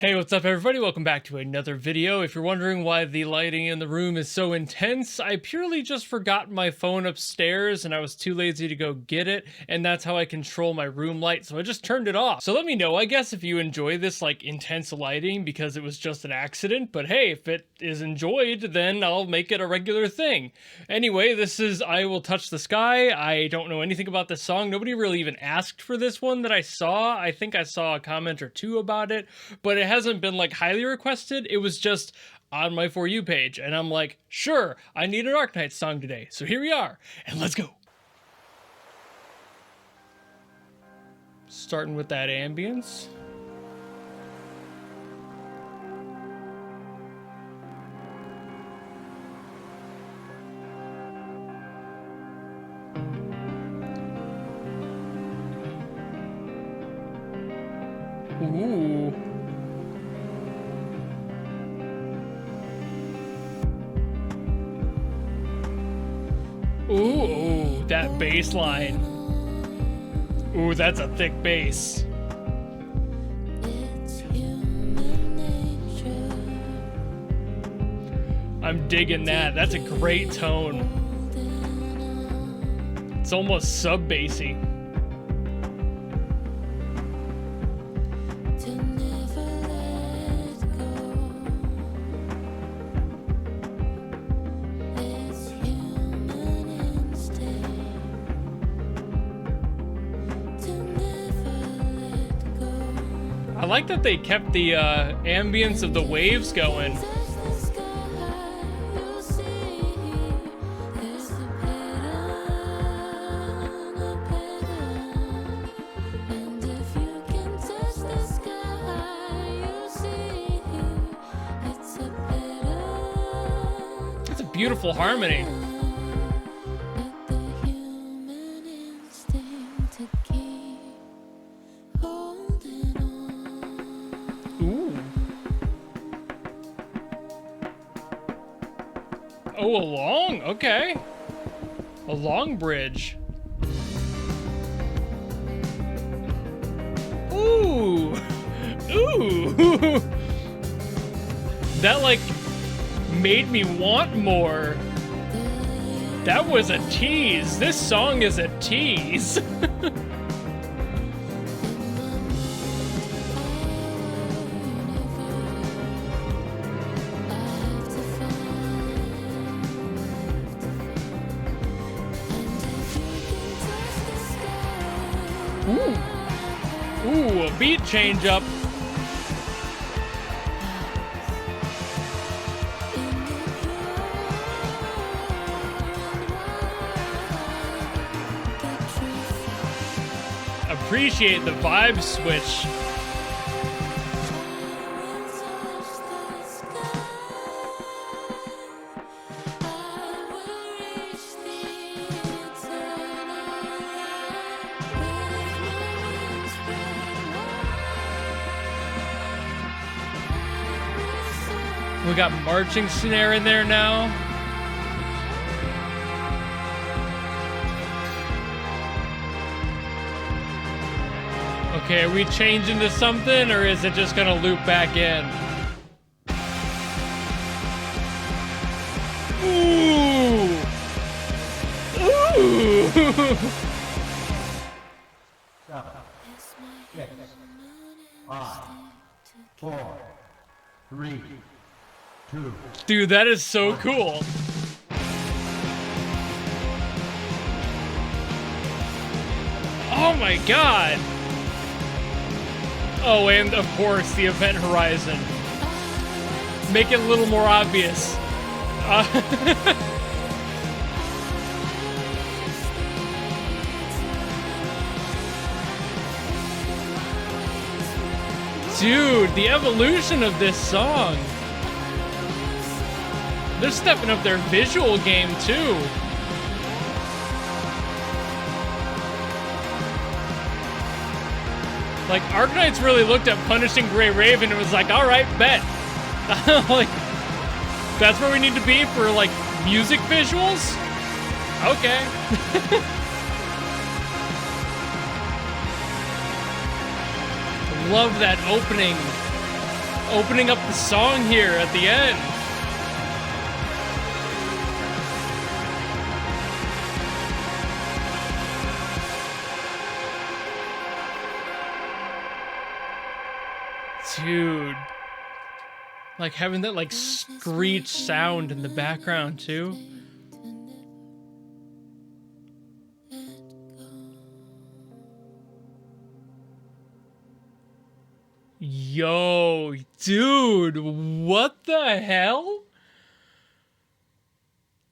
Hey, what's up everybody? Welcome back to another video. If you're wondering why the lighting in the room is so intense, I purely just forgot my phone upstairs and I was too lazy to go get it, and that's how I control my room light, so I just turned it off. So let me know, I guess, if you enjoy this like intense lighting because it was just an accident, but hey, if it is enjoyed, then I'll make it a regular thing. Anyway, this is I Will Touch the Sky. I don't know anything about this song. Nobody really even asked for this one that I saw. I think I saw a comment or two about it, but it hasn't been like highly requested. It was just on my For You page, and I'm like, sure, I need an Arknights song today, so here we are, and let's go. Starting with that ambience. Ooh. Ooh, that bass line. Ooh, that's a thick bass. I'm digging that. That's a great tone. It's almost sub-bassy. I like that they kept the ambience of the waves going. It's a beautiful harmony. Oh, a long, okay. A long bridge. Ooh. Ooh. That like made me want more. That was a tease. This song is a tease. Ooh. Ooh, a beat change up. Appreciate the vibe switch. We got marching snare in there now. Okay, are we changing to something, or is it just gonna loop back in? Ooh! Ooh! 7, 6, 5, 4, 3, 2. Dude, that is so cool. Oh my god! Oh, and of course, the event horizon. Make it a little more obvious. Dude, the evolution of this song. They're stepping up their visual game, too. Like, Arknights really looked at Punishing Grey Raven and was like, alright, bet. Like, that's where we need to be for, like, music visuals? Okay. Love that opening. opening up the song here at the end. Dude, like having that like screech sound in the background too. Yo, dude, what the hell?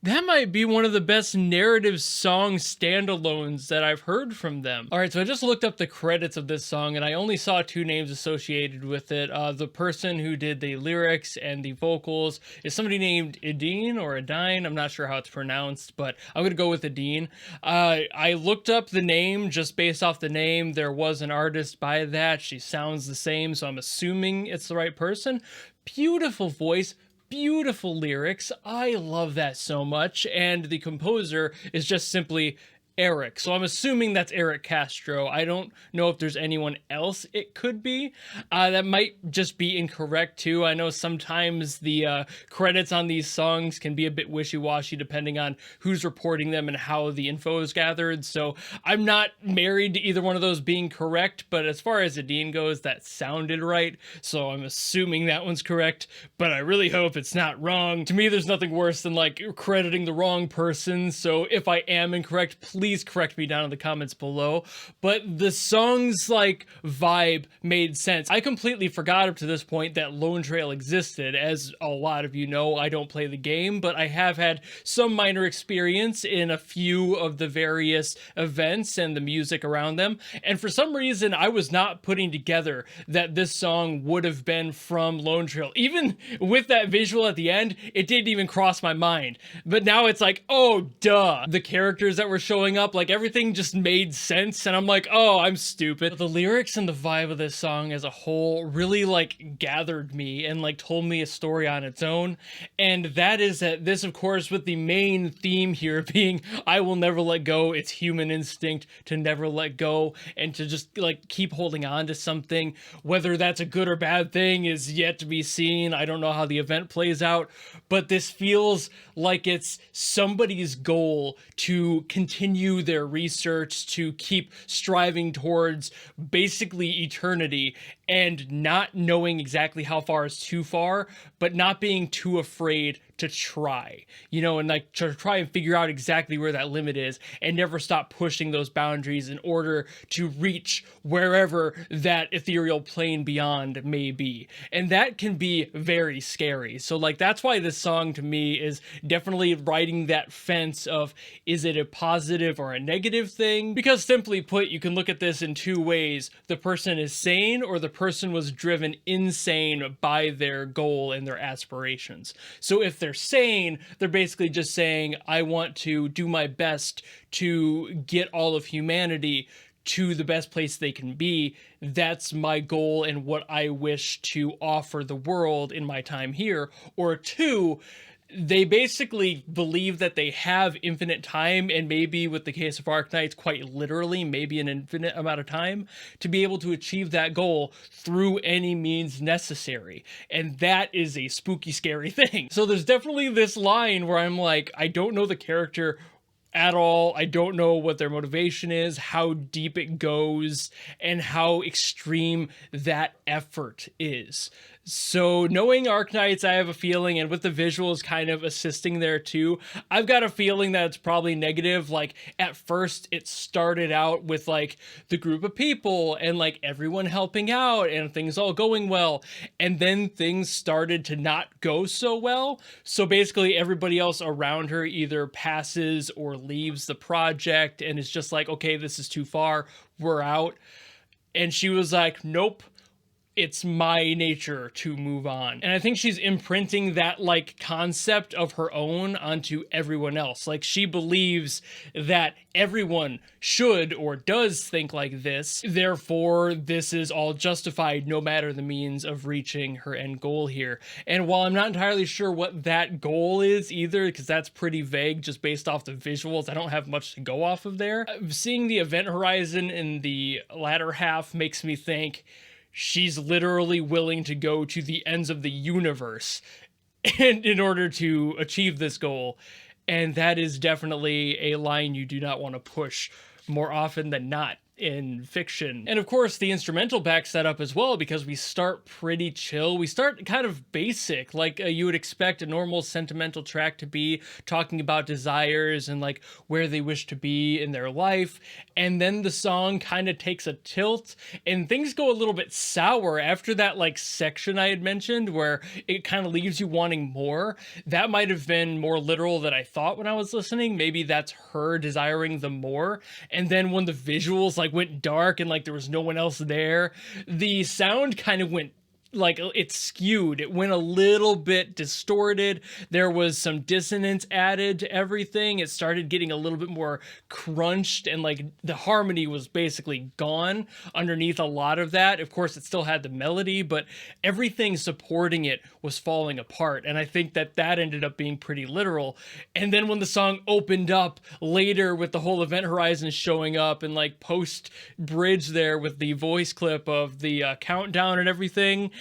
That might be one of the best narrative song standalones that I've heard from them. All right, so I just looked up the credits of this song and I only saw 2 names associated with it. The person who did the lyrics and the vocals is somebody named Edine or Edine. I'm not sure how it's pronounced, but I'm gonna go with Edine. I looked up the name just based off the name. There was an artist by that. She sounds the same, so I'm assuming it's the right person. Beautiful voice. Beautiful lyrics. I love that so much. And the composer is just simply Eric. So I'm assuming that's Eric Castro. I don't know if there's anyone else it could be. That might just be incorrect too. I know sometimes the credits on these songs can be a bit wishy-washy depending on who's reporting them and how the info is gathered. So I'm not married to either one of those being correct, but as far as Edine goes, that sounded right. So I'm assuming that one's correct, but I really hope it's not wrong. To me, there's nothing worse than like crediting the wrong person. So if I am incorrect, please correct me down in the comments below. But the song's like vibe made sense. I completely forgot up to this point that Lone Trail existed. As a lot of you know, I don't play the game, but I have had some minor experience in a few of the various events and the music around them. And for some reason, I was not putting together that this song would have been from Lone Trail. Even with that visual at the end, it didn't even cross my mind. But now it's like, oh, duh. The characters that were showing up, like everything just made sense, and I'm like, oh, I'm stupid. But the lyrics and the vibe of this song as a whole really like gathered me and like told me a story on its own. And that is that this, of course, with the main theme here being I will never let go. It's human instinct to never let go and to just like keep holding on to something. Whether that's a good or bad thing is yet to be seen. I don't know how the event plays out, but this feels like it's somebody's goal to continue their research, to keep striving towards basically eternity and not knowing exactly how far is too far, but not being too afraid to try, you know, and like to try and figure out exactly where that limit is and never stop pushing those boundaries in order to reach wherever that ethereal plane beyond may be. And that can be very scary. So like, that's why this song to me is definitely riding that fence of, is it a positive or a negative thing? Because simply put, you can look at this in 2 ways. The person is sane or the person was driven insane by their goal and their aspirations. So if they're sane, they're basically just saying, I want to do my best to get all of humanity to the best place they can be. That's my goal and what I wish to offer the world in my time here. Or 2, they basically believe that they have infinite time, and maybe with the case of Arknights, quite literally, maybe an infinite amount of time to be able to achieve that goal through any means necessary. And that is a spooky, scary thing. So there's definitely this line where I'm like, I don't know the character at all. I don't know what their motivation is, how deep it goes, and how extreme that effort is. So knowing Arknights, I have a feeling, and with the visuals kind of assisting there too, I've got a feeling that it's probably negative. Like at first it started out with like the group of people and like everyone helping out and things all going well. And then things started to not go so well. So basically everybody else around her either passes or leaves the project and is just like, okay, this is too far, we're out. And she was like, nope. It's my nature to move on. And I think she's imprinting that like concept of her own onto everyone else. Like she believes that everyone should or does think like this. Therefore, this is all justified no matter the means of reaching her end goal here. And while I'm not entirely sure what that goal is either, because that's pretty vague just based off the visuals, I don't have much to go off of there. Seeing the event horizon in the latter half makes me think she's literally willing to go to the ends of the universe and in order to achieve this goal. And that is definitely a line you do not want to push more often than not in fiction. And of course the instrumental backs that up as well, because we start pretty chill. We start kind of basic, like you would expect a normal sentimental track to be, talking about desires and like where they wish to be in their life. And then the song kind of takes a tilt and things go a little bit sour after that like section I had mentioned where it kind of leaves you wanting more. That might have been more literal than I thought when I was listening. Maybe that's her desiring the more. And then when the visuals like went dark and like there was no one else there, the sound kind of went like it skewed. It went a little bit distorted. There was some dissonance added to everything. It started getting a little bit more crunched and like the harmony was basically gone underneath a lot of that. Of course, it still had the melody, but everything supporting it was falling apart. And I think that that ended up being pretty literal. And then when the song opened up later with the whole Event Horizon showing up and like post bridge there with the voice clip of the countdown and everything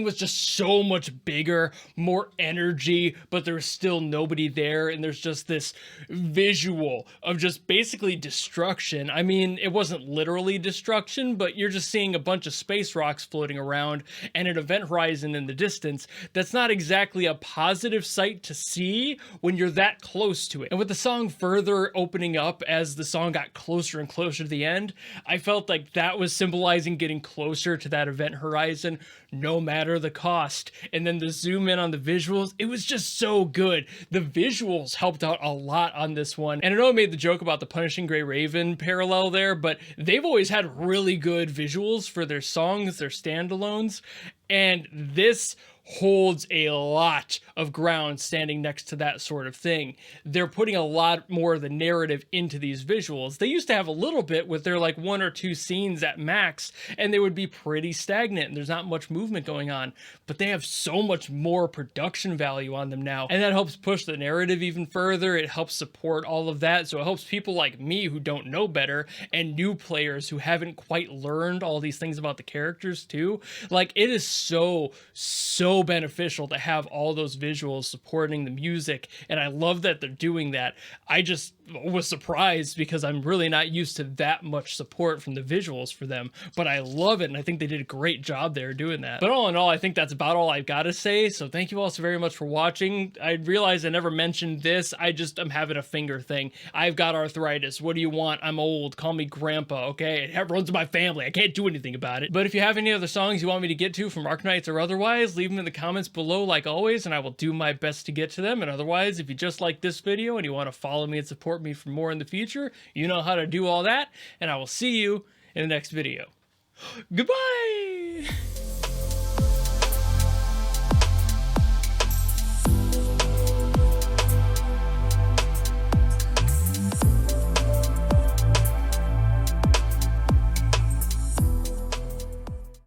was just so much bigger, more energy, but there's still nobody there. And there's just this visual of just basically destruction. I mean, it wasn't literally destruction, but you're just seeing a bunch of space rocks floating around and an event horizon in the distance. That's not exactly a positive sight to see when you're that close to it. And with the song further opening up as the song got closer and closer to the end, I felt like that was symbolizing getting closer to that event horizon, no matter the cost. And then the zoom in on the visuals, it was just so good. The visuals helped out a lot on this one. And I know I made the joke about the Punishing Gray Raven parallel there, but they've always had really good visuals for their songs, their standalones. And this holds a lot of ground standing next to that sort of thing. They're putting a lot more of the narrative into these visuals. They used to have a little bit with their like 1 or 2 scenes at max, and they would be pretty stagnant and there's not much movement going on, but they have so much more production value on them now. And that helps push the narrative even further. It helps support all of that. So it helps people like me who don't know better and new players who haven't quite learned all these things about the characters too. Like it is so beneficial to have all those visuals supporting the music, and I love that they're doing that. I just was surprised because I'm really not used to that much support from the visuals for them, but I love it and I think they did a great job there doing that. But all in all, I think that's about all I've got to say, so thank you all so very much for watching. I realized I never mentioned this. I'm having a finger thing. I've got arthritis. What do you want? I'm old. Call me grandpa, okay? It runs in my family. I can't do anything about it. But if you have any other songs you want me to get to from Arknights or otherwise, leave them in the comments below like always, and I will do my best to get to them. And otherwise, if you just like this video and you want to follow me and support me for more in the future, you know how to do all that, and I will see you in the next video. Goodbye!